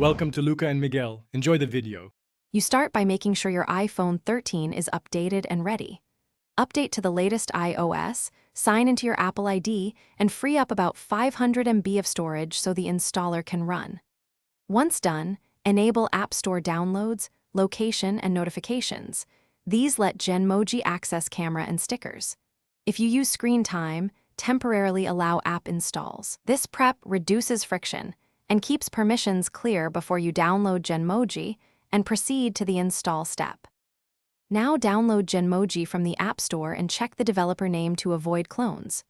Welcome to Luca and Miguel. Enjoy the video. You start by making sure your iPhone 13 is updated and ready. Update to the latest iOS, sign into your Apple ID, and free up about 500 MB of storage so the installer can run. Once done, enable App Store downloads, location, and notifications. These let Genmoji access camera and stickers. If you use screen time, temporarily allow app installs. This prep reduces friction and keeps permissions clear before you download Genmoji and proceed to the install step. Now download Genmoji from the App Store and check the developer name to avoid clones.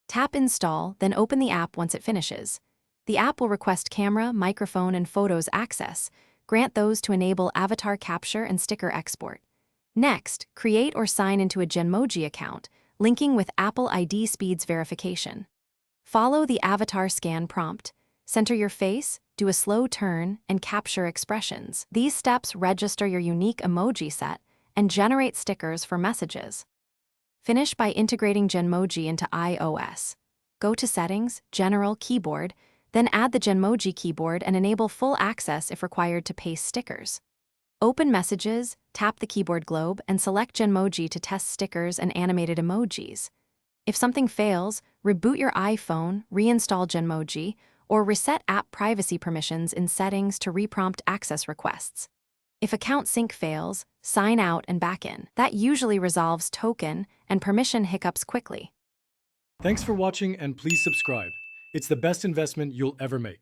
Tap Install, then open the app once it finishes. The app will request camera, microphone, and photos access. Grant those to enable avatar capture and sticker export. Next, create or sign into a Genmoji account, linking with Apple ID speeds verification. Follow the avatar scan prompt. Center your face, do a slow turn, and capture expressions. These steps register your unique emoji set and generate stickers for messages. Finish by integrating Genmoji into iOS. Go to Settings, General, Keyboard, then add the Genmoji keyboard and enable full access if required to paste stickers. Open Messages, tap the keyboard globe, and select Genmoji to test stickers and animated emojis. If something fails, reboot your iPhone, reinstall Genmoji, or reset app privacy permissions in Settings to reprompt access requests. If account sync fails, sign out and back in. That usually resolves token and permission hiccups quickly. Thanks for watching and please subscribe. It's the best investment you'll ever make.